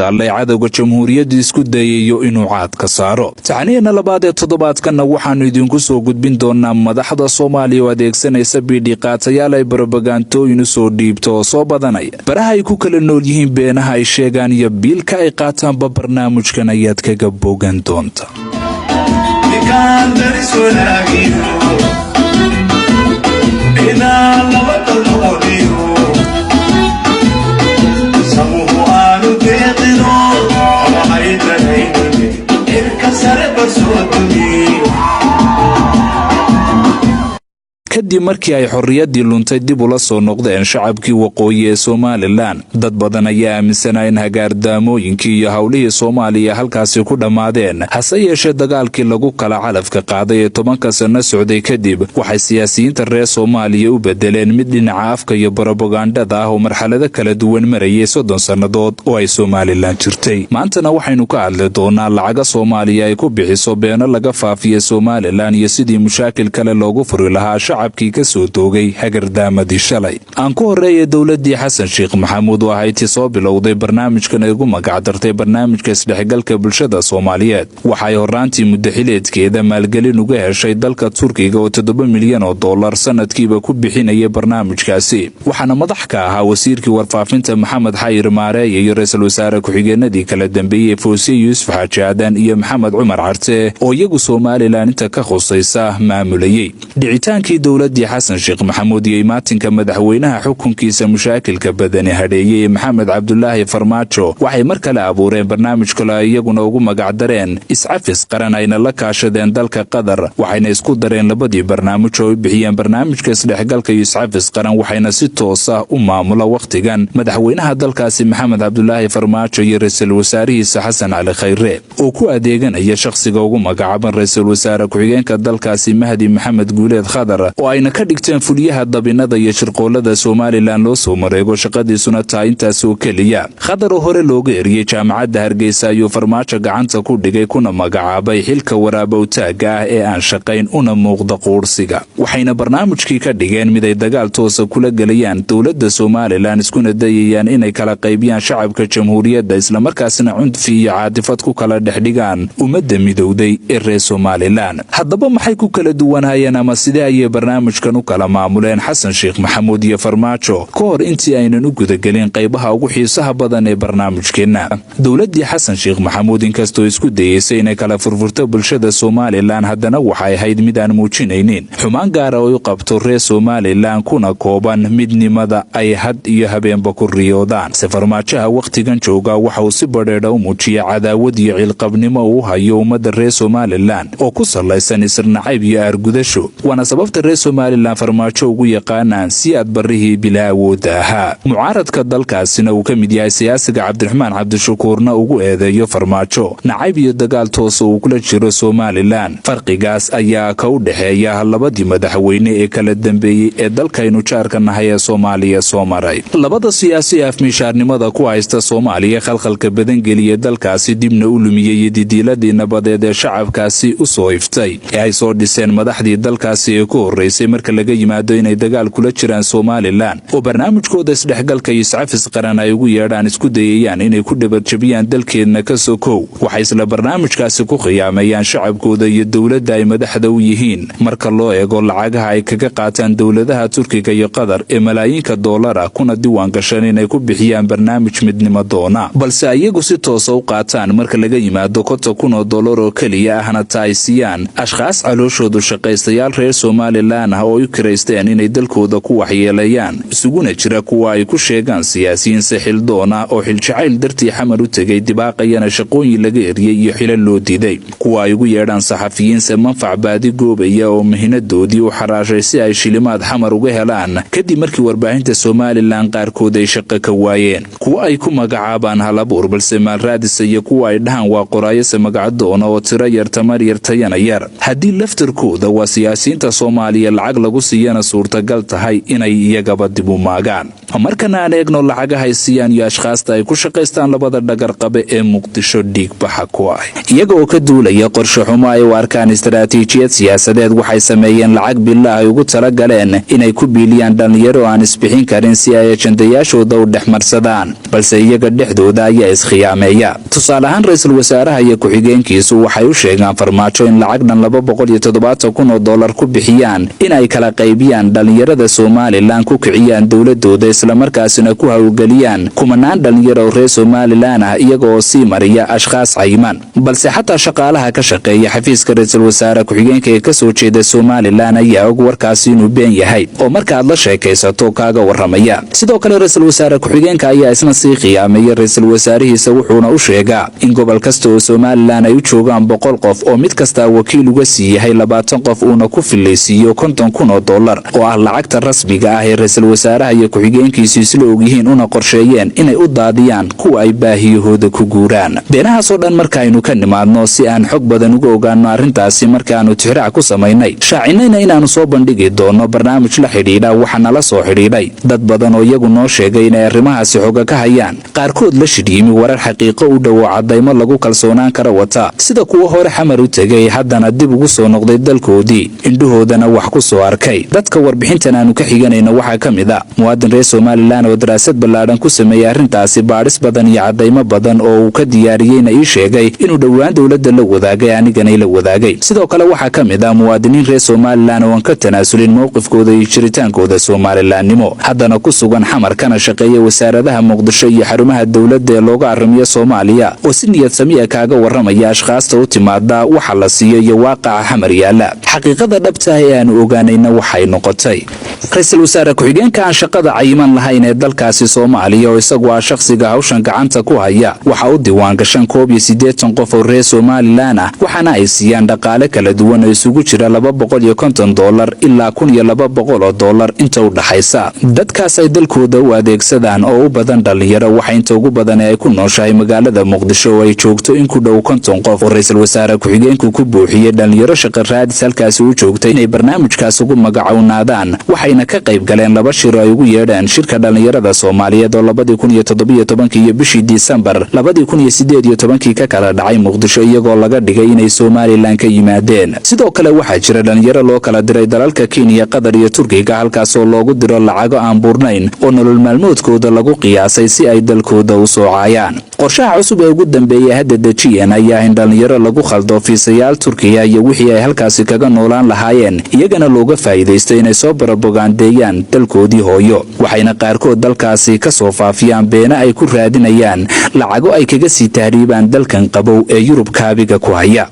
taallay cadowga jamhuuriyadda isku dayayo inuu caad ka saaro. Taxniina labaad ee toddobaadkanna waxaanu idinku soo gudbin doonaa madaxda Soomaaliya oo adeegsanaysa bidhiqaatayaal ay barabagaantooyin u soo dhiibto oo soo badanaya. baraha ay ku kala nool yihiin beenaha ay sheegaan iyo biilka ay qaataanba barnaamijkan ayaad kaga bogan doonta. kadib markii ay xorriyadii luntay dib ula soo noqdeen shacabkii waqooyi ee Somaliland, dad badan ayaa aaminsanaa in hagaardaamooyinkii iyo hawlihii Soomaaliya halkaasi ku dhammaadeen. hase yeeshee dagaalkii lagu kala calafka qaaday ee 10 sano socday kadib waxay siyaasiyiinta reer Soomaaliya u bedeleen mid dhinaca afka iyo propagandada ah oo marxalado kala duwan marayay 30 sannadood oo ay Somaliland jirtay. maantana waxaynu ka hadli doonaa lacaga Soomaaliya ay ku bixiso beeno laga faafiyay Somaliland iyo sidii mushaakil kale loogu furi lahaa shacabkii ka soo doogay hagardaamadii shalay. aan ku horeeyay dawladii Xasan Sheekh Maxamuud oo ahayd soo bilowday barnaamijkan ay ugu magac dartay barnaamijka isdhexgalka bulshada Soomaaliyeed. waxay horaantii muddo xileedkeeda maalgelin uga heshay dalka Turkiga oo $7 milyan sanadkiiba ku bixinayay barnaamijkaasi. waxaana madax ka ahaa wasiirkii warfaafinta Maxamed Xayir Maareeye iyo ra'iisul wasaare ku-xigeenadii kala dambeeyay Fawzi Yuusuf Xaaji Aadan iyo Maxamed Cumar Carte oo iyagu Somaliland inta ka khusaysa maamulayay. dhicitaankii dawladii Xasan Sheekh Maxamuud iyo imaatinka madaxweynaha xukunkiisa mushaakilka badani hadheeyay Maxamed Cabdullaahi Farmaajo waxay mar kale abuureen barnaamij kale iyaguna ugu magac dareen iscafis qaran ayna la kaashadeen dalka Qatar. waxayna isku dareen labadii barnaamij oo bixiyeen barnaamijka isdhexgalka iyo iscafis qaran waxayna si toos ah u maamula waqtigan madaxweynaha dalkaasi Maxamed Cabdullaahi Farmaajo iyo ra'iisul wasaarihiisa Xasan Cali Khayre oo ku adeeganaya shakhsiga ugu magacaaban ra'iisul wasaare ku-xigeenka dalkaasi Mahdi Maxamed Guuleed Khadar oo ayna ka dhigteen fuliyaha dabinada iyo shirqoolada Somaliland loo soo mareego shaqadiisuna taa intaas oo keliya. Khadar oo hore looga eriyay jaamacadda Hargeysa ayuu Farmaajo gacanta ku dhigay kuna magacaabay xilka waraabowtaaga ah ee aan shaqayn una muuqda quursiga. waxayna barnaamijkii ka dhigeen mid ay dagaal toosa kula galayaan dawladda Somaliland iskuna dayayaan inay kala qaybiyaan shacabka jamhuuriyadda isla markaasna cunfi iyo caadifad ku kala dhexdhigaan ummadda midowday ee reer Somaliland. haddaba maxay ku kala duwanayeen ama sidee ay barnaamijkan u kala maamuleen Xasan Sheekh Maxamuud iyo Farmaajo ka hor intii aynan u gudagelin qaybaha ugu xiisaha badan ee barnaamijkeena. dawladii Xasan Sheekh Maxamuud inkastoo isku dayeysay inay kala furfurto bulshada Somaliland haddana waxay ahayd mid aan muujinaynin xumaan gaar ah oo u qabto reer Somaliland kuna kooban midnimada ay had iyo habeenba ku riyoodaan. Farmaajaha waqtigan jooga waxa uu si badheedha u muujiyay cadaawad iyo cilqabnimo uu hayo ummadda reer Somaliland oo ku salaysan isirnacayb iyo argudasho. waana sababta reer Somaliland Farmaajo ugu yaqaanaan si aad barihii bilaa awood ahaa. mucaaradka dalkaasina uu ka mid yahay siyaasiga Cabdiraxmaan Cabdishakuurna ugu eedeeyo Farmaajo nacayb iyo dagaal toos oo kula jiro Somaliland. farqigaas ayaa ka u dhaxeeya labadii madaxweyne ee kala dambeeyay ee dalkaynu jaarka nahay ee Soomaaliya soo maray. labada siyaasi afmishaarnimada ku haysta Soomaaliya khalkhalka badan geliyay dalkaasi dibna u lumiyay didiiladii nabadeed ee shacabkaasi u soo iftay ee ay soo dhiseen madaxdii dalkaasi ee ku horeysay marka laga yimaado inay dagaal kula jiraan Somaliland oo barnaamijkooda isdhexgalka iyo iscafis qaran ay ugu yeedhaan isku dayayaan inay ku dhabarjabiyaan dalkeedna ka soo kow. waxay isla barnaamijkaasi ku khiyaamayaan shacabkooda iyo dawladda ay madaxda u yihiin marka loo eego lacagaha ay kaga qaataan dawladaha Turkiga iyo Qatar ee malaayiinka dollar kuna diiwaan gashan inay ku bixiyaan barnaamij midnimo doona balse ayagu si toos ah u qaataan marka laga yimaado $50,000 oo kaliya ahna taaysiyan ashqaas calooshoodu shaqaystayaal reer Somaliland ah oo u kireysteen inay dalkooda ku waxyeelayaan isuguna jira kuwa ay ku sheegaan siyaasiyiin sahil doona oo xilcayl dartii xamar u tagay dibaaqayana shaqooyin laga eriyay iyo xilal loo diiday kuwa ay ugu yeedhaan saxafiyiin manfac baadi goobaya oo mahinadoodii u xaraashay si ay shilimaad xamar uga helaan kadib markii warbaahinta Somaliland qaarkood ay shaqo ka waayeen. kuwa ay ku magacaabaan halabuur balse maal raadis iyo kuwa ay dhahan waa qoraayase magacadoona oo tiro yar tamar yar tayana yar. haddii laftarkooda waa siyaasiyiinta Soomaaliya lacag lagu siiyana suurtagal tahay inay iyagaba dib u maagaan. markana aan eegno lacagaha ay siiyaan iyo ashkhaasta ay ku shaqaystaan labada dhagarqabe ee muqdisho dhiigbaxa ku ah iyaga oo ka duulaya qorshe xumo ay u arkaan istaraatiijiyad siyaasadeed waxay sameeyeen lacag bilaa ay ugu talagaleen inay ku biiliyaan dhalinyaro aan isbixin karin si ay ajandayaashooda u dhexmarsadaan balse iyaga dhexdooda ayaa iskhiyaameeya. tusaale ahaan ra-iisul wasaaraha iyo ku-xigeenkiisu waxay u sheegaan farmaajo in lacag dhan $270,000 ku bixiyaan in ay kala qaybiyaan dhalinyarada Somaliland ku kiciyaan dowladooda islamarkaasina ku hawlgeliyaan kumanaan dhalinyaro reer Somaliland ah iyaga oo sii mariya ashkhaas cayiman. balse xataa shaqaalaha ka shaqeeya xafiiska ra-iisul wasaare ku-xigeenka ee ka soo jeeda Somaliland ayaa og warkaasi inuu been yahay oo markaad la sheekaysato kaaga waramaya. sidoo kale ra-iisul wasaare ku-xigeenka ayaa isna sii khiyaameeyay ra-iisul wasaarihiisa wuxuuna u sheegaa in gobol kasta oo Somaliland ay u joogaan 100 qof oo mid kasta wakiil uga sii yahay 20 qof uuna ku filaysiiyo $50,000 oo ah lacagta rasmiga ah ee ra-iisul wasaaraha iyo ku-xigeenkiisu isla ogyihiin una qorsheeyeen inay u daadiyaan kuwa ay baahiyahooda ku guuraan. beenahaas oo dhan markaaynu ka nimaadno si aan xog badan uga ogaano arrintaasi markaanu tixraac ku samaynay shaacinayna inaanu soo bandhigi doono barnaamij la xidhiidha waxa nala soo xidhiidhay dad badan oo iyagu noo sheegay inay arrimahaasi xoga ka hayaan qaarkood la shidhiimi warar xaqiiqo u dhow cadaymo lagu kalsoonaan kara wata sida kuwa hore xamar u tegay haddana dib ugu soo noqday dalkoodii indhahoodana wax ku soo arkay. dadka warbixintan aanu ka xiganayna waxaa ka mid ah muwaadin reer Somaliland oo daraasad ballaadhan ku sameeyay arrintaasi baadhis badan iyo cadaymo badan oo uu ka diyaariyeyna ii sheegay inuu dhowaan dowladda la wadaagay anigana la wadaagay. sidoo kale waxaa ka mid ah muwaadiniin reer Somaliland oo aan ka tanaasulin mowqifkooda iyo jiritaankooda Somalilandnimo haddana ku sugan xamar kana shaqeeya wasaaradaha Muqdisho iyo xarumaha dowladda ee looga arrimiyo Soomaaliya oo si niyad sami ah kaaga waramaya ashkhaasta u timaada waxa la siiyo iyo waaqaca xamar yaala. xaqiiqada dhabta ah ee aanu ogaanayna waxay noqotay ra-iisul wasaare ku-xigeenka aan shaqada cayiman lahayn ee dalkaasi Soomaaliya oo isagu ah shakhsiga hawshan gacanta ku haya waxa u diiwaan gashan 81 qof oo reer Somaliland ah waxaana ay siiyaan dhaqaale kala duwan oo isugu jira $250 ilaa $1,200 inta u dhaxaysa. dadkaas ay dalkooda u adeegsadaan oo u badan dhalinyaro waxa inta ugu badan ay ku nooshahay magaalada Muqdisho oo ay joogto in ku dhow 50 qof oo ra-iisul wasaare ku-xigeenku ku buuxiyay dhalinyaro shaqo raadis halkaasi u joogtay inay barnaamijkaas ugu magacownaadaan waxayna ka qayb galeen 2 shir ay ugu yeedhaan shirka dhalinyarada Soomaaliyeed oo 2017 iyo bishii December 2018 ka kala dhacay Muqdisho iyagoo laga dhigay inay Somaliland ka yimaadeen. sidoo kale waxaa jira dhalinyaro loo kala diray dalalka Kenya, Qatar iyo Turkiga halkaas oo loogu diro lacago aan buurnayn oo nolol maalmoodkooda lagu qiyaasay si ay dalkooda u soocayaan. qorshaha cusub ee ugu dambeeyay hadda dejiyeen ayaa in dhalinyaro lagu khaldo fiisayaal Turkiya iyo wixii ay halkaasi kaga noolaan lahaayeen iyagana looga faa'iideystay inay soo barabogaandeeyaan dalkoodii hooyo waxayna qaarkood dalkaasi ka soo faafiyaan beena ay ku raadinayaan lacago ay kaga sii tahriibaan dalkan qabow ee Yurub kaabiga ku haya.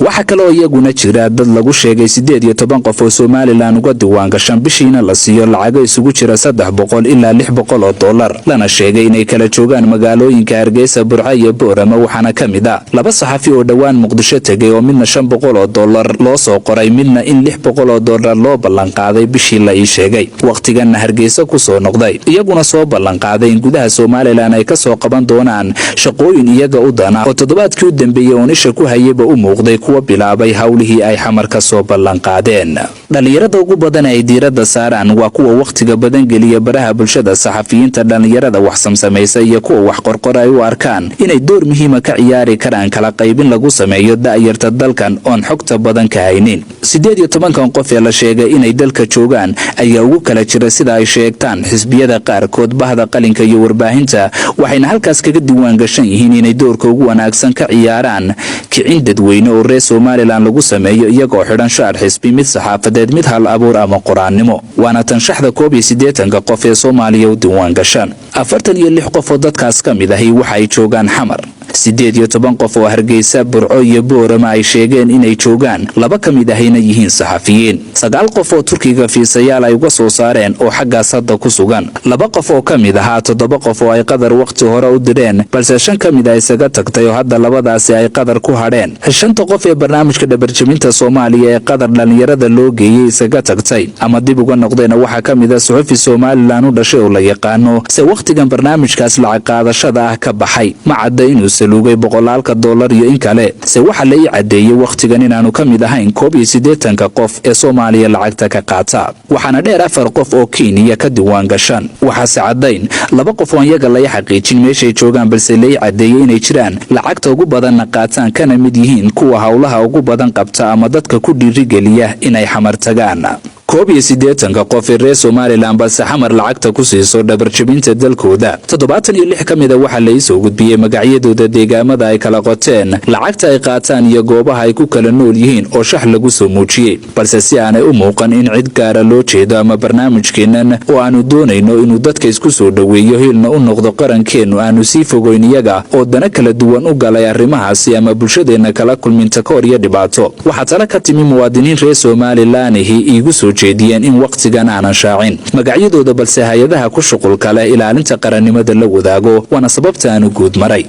waxa kale oo iyaguna jira dad lagu sheegay 18 qof oo Somaliland uga diiwaan gashan bishiina la siiyo lacago isugu jira $300 ilaa $600 lana sheegay inay kala joogaan magaalooyinka Hargeysa, Burco iyo Boorama waxaana ka mid ah 2 saxafi oo dhawaan Muqdisho tegay oo midna $500 loo soo qoray midna in $600 loo ballan qaaday bishii la ii sheegay waqtiganna Hargeysa ku soo noqday iyaguna soo ballan qaaday in gudaha Somaliland ay ka soo qaban doonaan shaqooyin iyaga u dana oo toddobaadkii u dambeeyay oo nisha ku hayayba u muuqday kuwa bilaabay hawlihii ay xamar ka soo ballan qaadeen. dhalinyarada ugu badan ay diiradda saaraan waa kuwa waqtiga badan geliya baraha bulshada saxafiyiinta dhalinyarada wax samsamaysa iyo kuwa wax qorqor ay u arkaan inay door muhiim ka ciyaari karaan kala qaybin lagu sameeyo da'yarta dalkan oon xogta badan ka haynin. 18 qof ee la sheegay inay dalka joogaan ayaa ugu kala jira sida ay sheegtaan xisbiyada qaarkood bahda qalinka iyo warbaahinta waxayna halkaas kaga diiwaan gashan yihiin inay doorka ugu wanaagsan ka ciyaaraan kicin dadweyne oo reer Somaliland lagu sameeyo iyagoo xidhan shaar xisbi mid saxaafadeed mid hal abuur ama qoraannimo waana tan shaxda 81 qof ee Soomaaliya u diiwaan gashan. 46 qof oo dadkaas ka mid ahi waxa ay joogaan xamar 18 qof oo Hargeysa, Burco iyo Boorama ay sheegeen inay joogaan 2 ka mid ahayna yihiin saxafiyiin. 9 qof oo Turkiga fiisayaal ay uga soo saareen oo xaggaas hadda ku sugan. 2 qof oo ka mid ahaa 7 qof oo ay Qatar waqti hore u direen balse 5 ka mid ah isaga tagtay oo hadda labadaasi ay Qatar ku hadheen. 5 qof ee barnaamijka dhabarjabinta Soomaaliya ee Qatar dhalinyarada loo geeyay isaga tagtay ama dib uga noqdeen waxa ka mid ah suxufi Somaliland u dhashay oo la yaqaano se waqtigan barnaamijkaas lacag qaadashada ah ka baxay ma cadda inuu saluugay boqolaalka dollar iyo in kale se waxa la ii cadeeyay waqtigan inaanu ka mid ahayn 81 qof ee Soomaaliya lacagta ka qaata waxaana dheer 4 qof oo Kenya ka diiwaan gashan waxa sacadayn 2 qof oo iyaga la xaqiijin meeshay joogaan balse la ii cadeeyay inay jiraan lacagta ugu badan qaataan kana mid yihiin kuwa hawlaha ugu badan qabta ama dadka ku dhiirigeliya inay xamar tagaan 81 qof ee reer Soomaaliland balse xamar lacagta ku siiso dhabarjabinta dalkooda 76 kamid ah waxa la soo gudbiyay magacyadooda deegaamada ay kala qoteen lacagta ay qaataan iyo goobaha ay ku kala nool yihiin oo shax lagu soo muujiyay balse si aanay u muuqan in cid gaar ah loo jeedo ama barnaamijkeenan oo aanu doonayno inuu dadka isku soo dhaweeyo hilna u noqdo qarankeenu aanu sii fogeyn iyaga oo dana kala duwan u galay arrimahaasi ama bulshadeena kala kulminta koor iyo dhibaato waxa tala ka timi muwaadiniin reer Soomaaliland iigu soo jeediyeen in waqtigan aanan shaacin magacyadooda balse hay'adaha ku shuqulka leh ilaalinta qarannimada la wadaago wana sababta aanu guud maray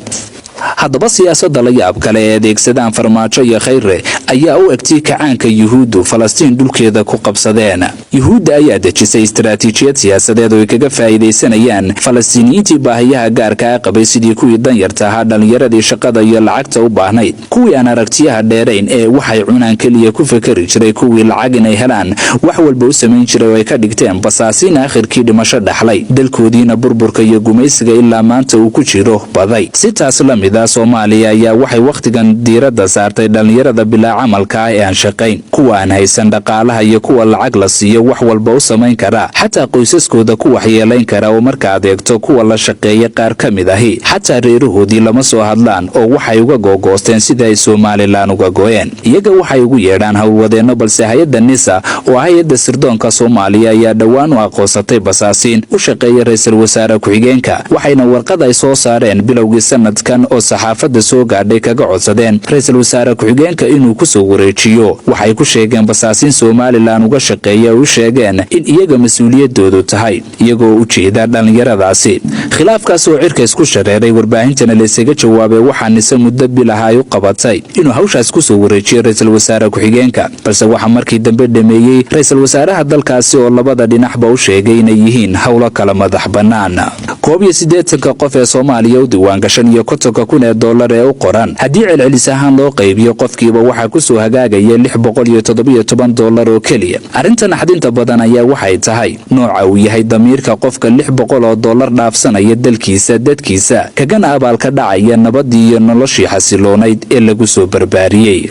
haddaba siyaasadda la yaab kale ee adeegsadaan farmaajo iyo khayre ayaa u egtay kacaanka yuhuuddu Falastiin dhulkeeda ku qabsadeen yuhuudda ayaa dejisay istiraatiijiyad siyaasadeed oo ay kaga faa'iideysanayaan Falastiiniyiintii baahiyaha gaarka ah qabay sidii kuwii danyarta ahaa dhalinyaradii shaqada iyo lacagta u baahnayd kuwii aan aragtiyaha dheerayn ee waxay cunaan kaliya ku fakari jiray kuwii lacag inay helaan wax walba u samayn jiray oo ay ka dhigteen basaasiin aakhirkii dhimasho dhaxlay dalkoodiina burburka iyo gumaysiga ilaa maanta uu ku jiro baday sitaas la Soomaaliya ayaa waxay waqtigan diiradda saartay dhalinyarada bilaa camalka ah ee aan shaqayn kuwa aan haysan dhaqaalaha iyo kuwa lacag la siiyo wax walba u samayn kara xataa qoysaskooda ku waxyeelayn kara oo marka adeegto kuwa la shaqeeya qaar ka mid ahi xataa reerahoodii lama soo hadlaan oo waxay uga googoosteen sida ay Soomaaliland uga gooyeen iyaga waxay ugu yeedhaan hawlwadeeno balse hay'adda NISA oo hay'adda sirdoonka Soomaaliya ayaa dhawaan u aqoonsatay basaasiin u shaqeeya ra'iisul wasaare ku-xigeenka waxayna warqad ay soo saareen bilowgii sanadkan oo saxaafadda soo gaadhay kaga codsadeen ra'iisul wasaare ku-xigeenka inuu ku soo wareejiyo waxay ku sheegeen basaasiin Soomaaliland uga shaqeeya u sheegeen in iyaga mas'uuliyadoodu tahay iyagoo u jeeda dhalinyaradaasi khilaafkaas oo cirka isku shareeray warbaahintana la isaga jawaabay waxaa NISA muddo bilaha u qabatay inuu hawshaas ku soo wareejiyo ra'iisul wasaare ku-xigeenka balse waxa markii dambe dhameeyay ra'iisul wasaaraha dalkaasi oo labada dhinacba u sheegay inay yihiin hawlo kala madax bannaan 81 qof ee Soomaaliya u diiwaan gashan iyo $1,000 ee u qoran haddii celcelis ahaan loo qaybiyo qofkiiba waxa ku soo hagaagaya $617 oo kaliya arrintan xadinta badan ayaa waxay tahay nooca uu yahay damiirka qofka $600 dhaafsanaya dalkiisa dadkiisa kagana abaalka dhacaya nabadii iyo noloshii xasiloonayd ee lagu soo barbaariyay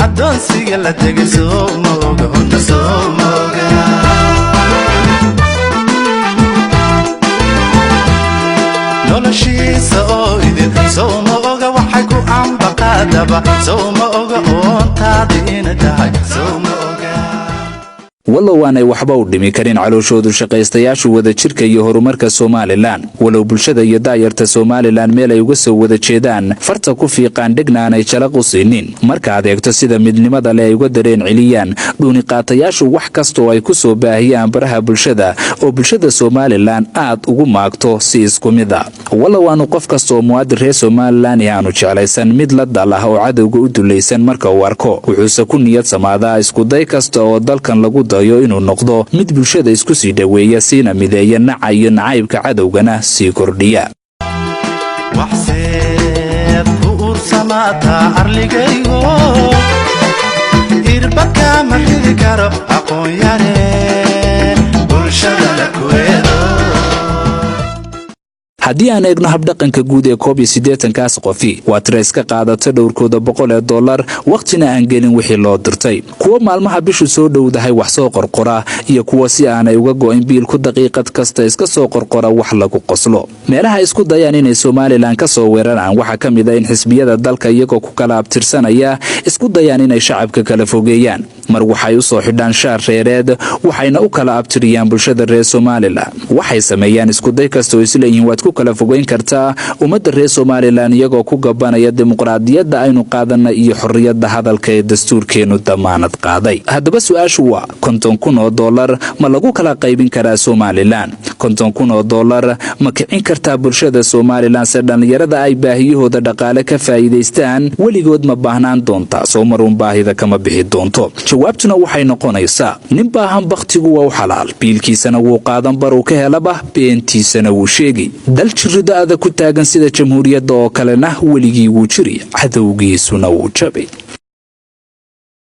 adoonsiga la tagay Soomaaliga horta Soomaaliga noloshiisa oo idin Soomaaliga waxay ku ambaqaadaba Soomaaliga oo taadiina tahay Soomaaliga walow aanay waxba u dhimi karin calooshoodu shaqaystayaashu wada jirka iyo horumarka Soomaaliland walow bulshada iyo daayarta Soomaaliland meel ay uga soo wada jeedaan farta ku fiiqaan dhigna aanay jalaq u siinin marka adeegto sida midnimada leh ay uga dareen celiyaan dhuuni qaatayaashu wax kasta oo ay ku soo baahiyaan baraha bulshada oo bulshada Soomaaliland aad ugu maagto si isku mid ah walow aanu qof kasta oo muwaadin reer Soomaaliland aanu jeclaysan mid la dalah oo cadawga u dulaysan marka uu arko wuxuuse ku niyad samaadaa isku day kasta oo dalkan lagu inuu noqdo mid bulshada isku sii dhaweeya siina mideeya naca iyo nacaybka cadawgana sii kordhiya waxseed ku ursamata arligaygo irbaka ma ridi karo aqoon yare bulshada la kuweedo haddii aan eegno habdhaqanka guud ee 81 qofi waa trace ka qaadata dhowrkooda $100 waqtina aan gelin wixii loo dirtay kuwa maalmaha bishu soo dhowdahay wax soo qorqora iyo kuwa si aanay uga go'in biilku daqiiqad kasta iska soo qorqora wax lagu qoslo meelaha isku dayaan inay Soomaaliland ka soo weeraraan waxa kamid ah in xisbiyada dalka iyagoo ku kala abtirsanaya isku dayaan inay shacabka kala fogeeyaan mar waxay u soo xidhaan shaar reereed waxayna u kala abtiriyaan bulshada reer Soomaaliland waxay sameeyaan isku day kasta oo isleeyihiin waad ku kala fogeyn kartaa ummadda reer Somaliland iyagoo ku gabanaya dimuqraadiyadda aynu qaadanay iyo xorriyadda hadalka ee dastuurkeenu damaanad qaaday. haddaba su'aashu waa $50,000 ma lagu kala qaybin karaa Somaliland? $50,000 ma kicin kartaa bulshada Somaliland si dhalinyarada ay baahiyahooda dhaqaale ka faa'iideystaan? weligood ma baahnaan doontaa soo marun baahida kama bixi doonto? jawaabtuna waxay noqonaysaa nin baahan bakhtigu waa u xalaal, biilkiisana wuu qaadan bar uu ka helaba beentiisana wuu sheegi. dal jirida adag ku taagan sida jamhuuriyadda oo kalena weligii wuu jiri, cadowgiisuna wuu jabay.